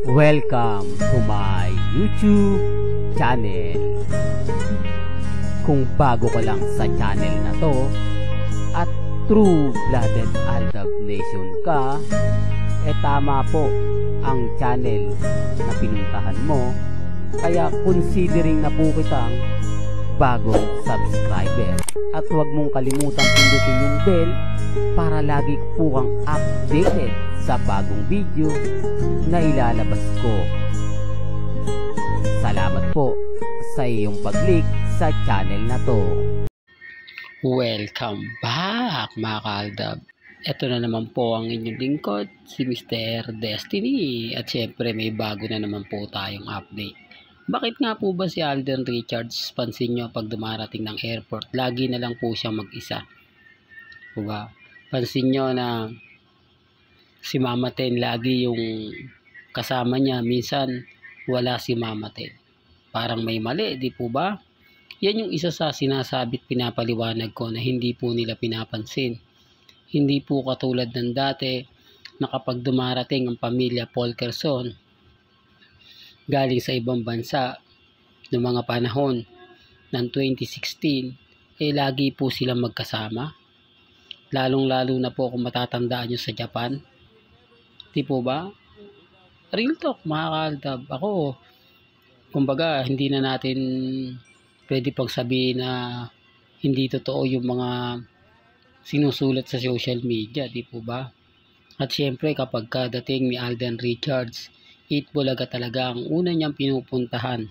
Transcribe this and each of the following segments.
Welcome to my YouTube channel. Kung bago ka lang sa channel na to at true-blooded Aldab Nation ka, tama po ang channel na pinuntahan mo. Kaya considering na po kitang bagong subscriber. At huwag mong kalimutan pindutin yung bell para lagi po kang updated sa bagong video na ilalabas ko. Salamat po sa iyong pag-click sa channel na to. Welcome back mga kaaldab. Ito na naman po ang inyong lingkod, si Mr. Destiny. At syempre may bago na naman po tayong update. Bakit nga po ba si Alden Richards, pansin nyo pag dumarating ng airport, lagi na lang po siyang mag-isa? Diba? Pansin nyo na si Mama Ten lagi yung kasama niya, minsan wala si Mama Ten. Parang may mali, di po ba? Yan yung isa sa sinasabit pinapaliwanag ko na hindi po nila pinapansin. Hindi po katulad ng dati na kapag dumarating ang pamilya Polkerson galing sa ibang bansa noong mga panahon ng 2016, lagi po silang magkasama. Lalong-lalo na po kung matatandaan nyo sa Japan. Di po ba? Real talk mga kaaldab. Ako, kumbaga, hindi na natin pwede pang sabihin na hindi totoo yung mga sinusulat sa social media. Di po ba? At syempre, kapag dating ni Alden Richards, Itbulaga talaga ang una niyang pinupuntahan.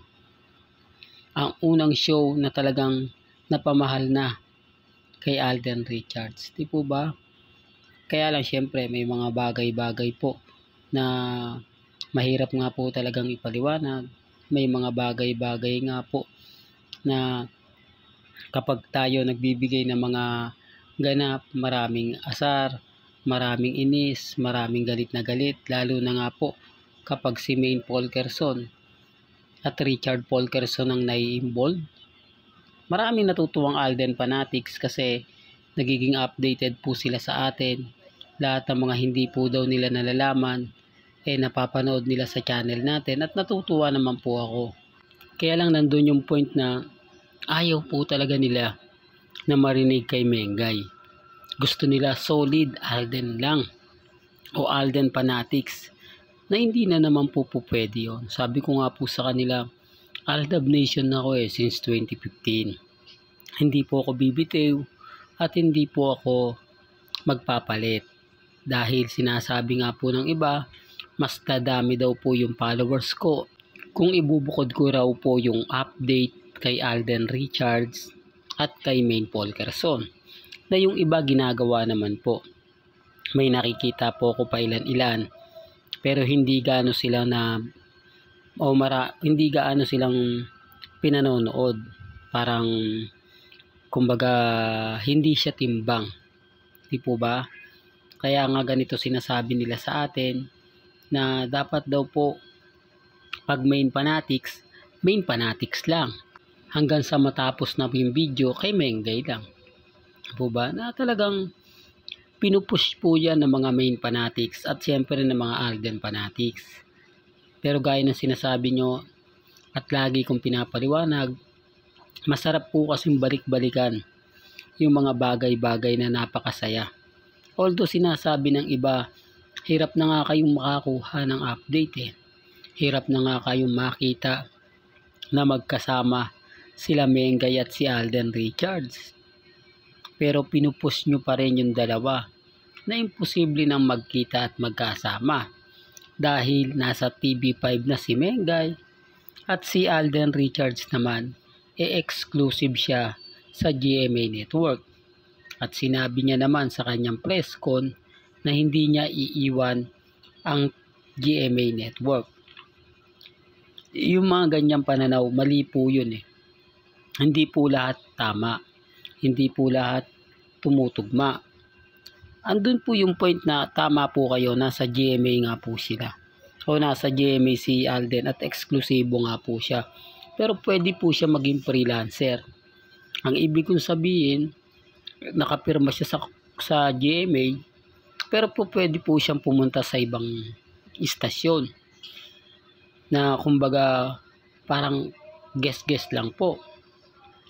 Ang unang show na talagang napamahal na kay Alden Richards. Di po ba? Kaya lang syempre may mga bagay-bagay po na mahirap nga po talagang ipaliwanag. May mga bagay-bagay nga po na kapag tayo nagbibigay ng mga ganap, maraming asar, maraming inis, maraming galit na galit. Lalo na nga po kapag si Maine Polkerson at Richard Polkerson ang nai-involve. Maraming natutuwang Alden fanatics kasi nagiging updated po sila sa atin. Lahat ng mga hindi po daw nila nalalaman, napapanood nila sa channel natin at natutuwa naman po ako. Kaya lang nandun yung point na ayaw po talaga nila na marinig kay Mengay. Gusto nila solid Alden lang o Alden fanatics. Na hindi na naman po pwede yun. Sabi ko nga po sa kanila, Aldab Nation ako since 2015. Hindi po ako bibitiw at hindi po ako magpapalit. Dahil sinasabi nga po ng iba, mas dadami daw po yung followers ko kung ibubukod ko raw po yung update kay Alden Richards at kay Maine Polkerson. Na yung iba ginagawa naman po. May nakikita po ko pa ilan-ilan. Pero hindi gaano sila hindi gaano silang pinanonood. Parang kumbaga hindi siya timbang. Di po ba? Kaya nga ganito sinasabi nila sa atin na dapat daw po pag main fanatics lang. Hanggang sa matapos na yung video kay Mengay lang. Di po ba? Na talagang pinupush po yan ng mga main fanatics at siyempre ng mga Alden fanatics. Pero gaya ng sinasabi nyo at lagi kong pinapaliwanag, masarap po kasing balik-balikan yung mga bagay-bagay na napakasaya. Although sinasabi ng iba, hirap na nga kayong makakuha ng update Hirap na nga kayong makita na magkasama sila Mengay at si Alden Richards. Pero pinupush nyo pa rin yung dalawa na imposible nang magkita at magkasama dahil nasa TV5 na si Mengay at si Alden Richards naman exclusive siya sa GMA Network at sinabi niya naman sa kanyang press con na hindi niya iiwan ang GMA Network. Yung mga ganyang pananaw, mali po yun Hindi po lahat tama. Hindi po lahat tumutugma. Andun po yung point na tama po kayo, nasa GMA nga po sila. O nasa GMA si Alden at eksklusibo nga po siya. Pero pwede po siya maging freelancer. Ang ibig kong sabihin, nakapirma siya sa GMA, pero po pwede po siyang pumunta sa ibang istasyon. na kumbaga parang guess lang po.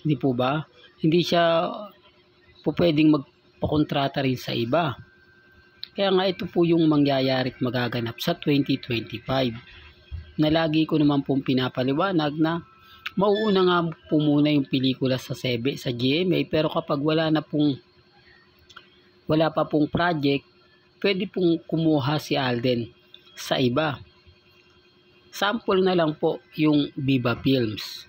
Hindi po ba? Hindi siya po pwedeng magpakontrata rin sa iba. Kaya nga ito po yung mangyayari at magaganap sa 2025 na lagi ko naman pong pinapaliwanag na mauuna nga po muna yung pelikula sa GMA, pero kapag wala pa pong project, pwede pong kumuha si Alden sa iba. Sample na lang po yung Viva Films.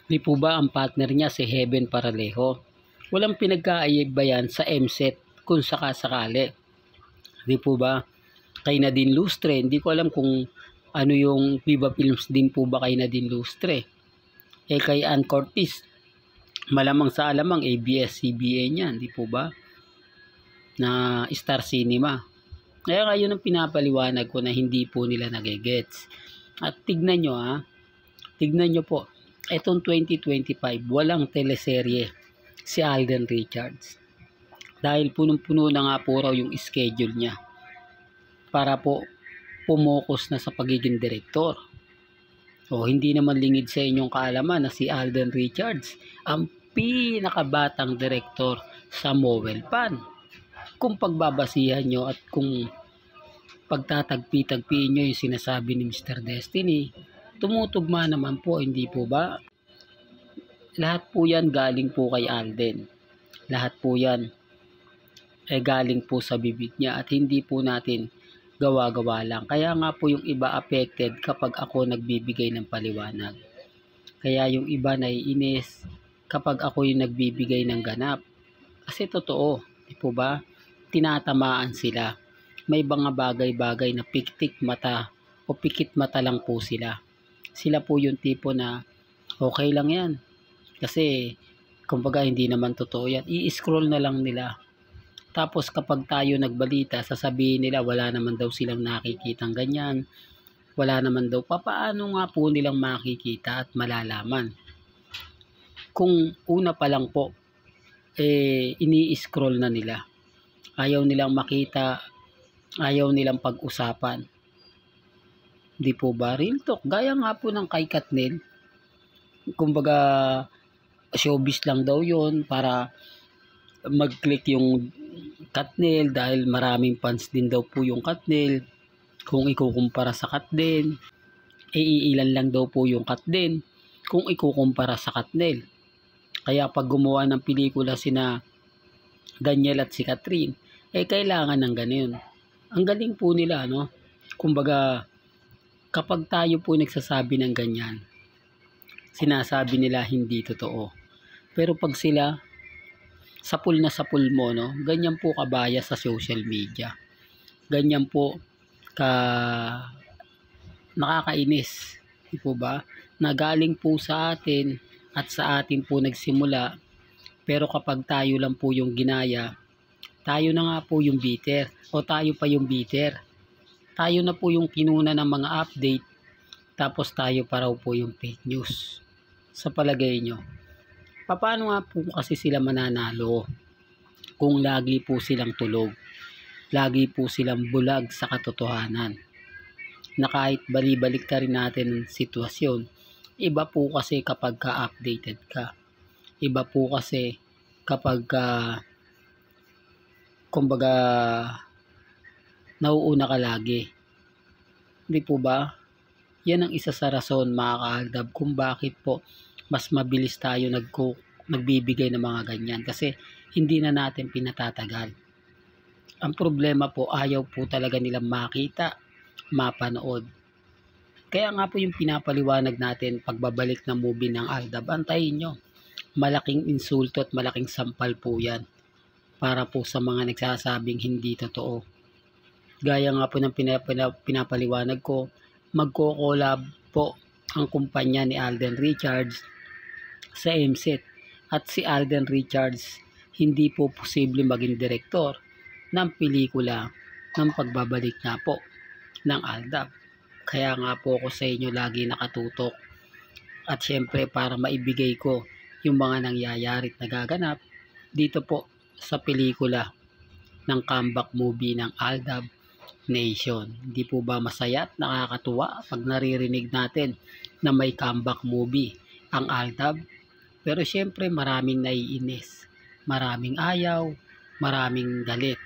Di po ba ang partner niya si Heaven Paralejo? Walang pinagkaayag ba yan sa MSET kung sakasakali? Di po ba? Kay Nadine Lustre, hindi ko alam kung ano yung Viva Films din po ba kay Nadine Lustre. Kay Ann Curtis, malamang sa alamang ABS-CBN yan, di po ba? Na Star Cinema. Kaya ngayon ang pinapaliwanag ko na hindi po nila nagigets. At tignan nyo po, etong 2025, walang teleserye si Alden Richards. Dahil punong-puno na nga po raw yung schedule niya para po pumokus na sa pagiging direktor. O hindi naman lingid sa inyong kaalaman na si Alden Richards ang pinakabatang direktor sa Mowel Pan. Kung pagbabasihan nyo at kung pagtatagpi-tagpiin nyo yung sinasabi ni Mr. Destiny, tumutugma naman po, hindi po ba? Lahat po yan galing po kay Alden. Lahat po yan galing po sa bibig niya at hindi po natin gawa-gawa lang. Kaya nga po yung iba affected kapag ako nagbibigay ng paliwanag. Kaya yung iba naiinis kapag ako yung nagbibigay ng ganap. Kasi totoo, di po ba? Tinatamaan sila. May mga bagay-bagay na piktik mata o pikit mata lang po sila. Sila po yung tipo na okay lang yan. Kasi kumbaga hindi naman totoo yan. I-scroll na lang nila. Tapos kapag tayo nagbalita, sasabihin nila wala naman daw silang nakikitang ganyan. Wala naman daw. Paano nga po nilang makikita at malalaman? Kung una pa lang po, ini-scroll na nila. Ayaw nilang makita, ayaw nilang pag-usapan. Di po ba? Real talk. Gaya nga po ng kay Katnil. Kumbaga, showbiz lang daw yon para mag-click yung Katnil dahil maraming fans din daw po yung Katnil. Kung ikukumpara sa Katnil, iilan lang daw po yung Katnil kung ikukumpara sa Katnil. Kaya pag gumawa ng pelikula sina Daniel at si Catherine, kailangan ng ganun. Ang galing po nila, no? Kumbaga, kapag tayo po nagsasabi ng ganyan, sinasabi nila hindi totoo. Pero pag sila, sapul na sapul mo, no? Ganyan po kabaya sa social media. Ganyan po nakakainis. Di po ba? Nagaling po sa atin at sa atin po nagsimula. Pero kapag tayo lang po yung ginaya, tayo na nga po yung bitter o tayo pa yung bitter. Tayo na po yung kinuna ng mga update tapos tayo pa raw po yung fake news. Sa palagay nyo, paano nga po kasi sila mananalo kung lagi po silang tulog? Lagi po silang bulag sa katotohanan. Na kahit balibalik ka rin natin ng sitwasyon, iba po kasi kapag ka-updated ka. Iba po kasi kapag kumbaga nauuna ka lagi. Hindi po ba? Yan ang isa sa rason, mga kaaldab, kung bakit po mas mabilis tayo nagbibigay ng mga ganyan. Kasi hindi na natin pinatatagal. Ang problema po, ayaw po talaga nilang makita, mapanood. Kaya nga po yung pinapaliwanag natin pagbabalik ng movie ng Aldab, antayin nyo. Malaking insulto at malaking sampal po yan para po sa mga nagsasabing hindi totoo. Gaya nga po ng pinapaliwanag ko, magko-collab po ang kumpanya ni Alden Richards sa MSET at si Alden Richards hindi po posible maging direktor ng pelikula ng pagbabalik nga po ng Aldab. Kaya nga po ako sa inyo lagi nakatutok at syempre para maibigay ko yung mga nangyayari at nagaganap dito po sa pelikula ng comeback movie ng Aldab Nation. Hindi po ba masaya at nakakatuwa pag naririnig natin na may comeback movie ang Aldab? Pero syempre maraming naiinis, maraming ayaw, maraming galit.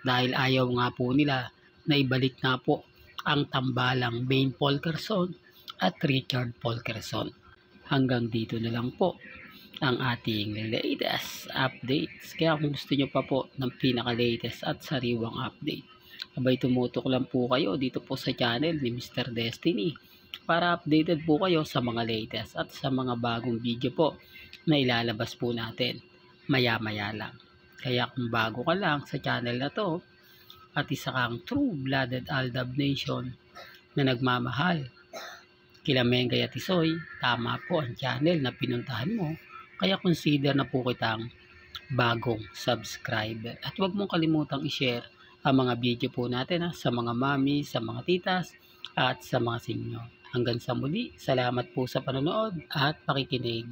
Dahil ayaw nga po nila na ibalik nga po ang tambalang Maine Polkerson at Richard Polkerson. Hanggang dito na lang po ang ating latest updates. Kaya kung gusto nyo pa po ng pinaka-latest at sariwang update, abay tumutok lang po kayo dito po sa channel ni Mr. Destiny para updated po kayo sa mga latest at sa mga bagong video po na ilalabas po natin maya-maya lang. Kaya kung bago ka lang sa channel na to at isa kang true-blooded Aldab Nation na nagmamahal kila Mengay at Isoy, tama po ang channel na pinuntahan mo. Kaya consider na po kitang bagong subscriber. At huwag mong kalimutang i-share ang mga video po natin sa mga mami, sa mga titas at sa mga sinyo. Hanggang sa muli, salamat po sa panonood at pakikinig.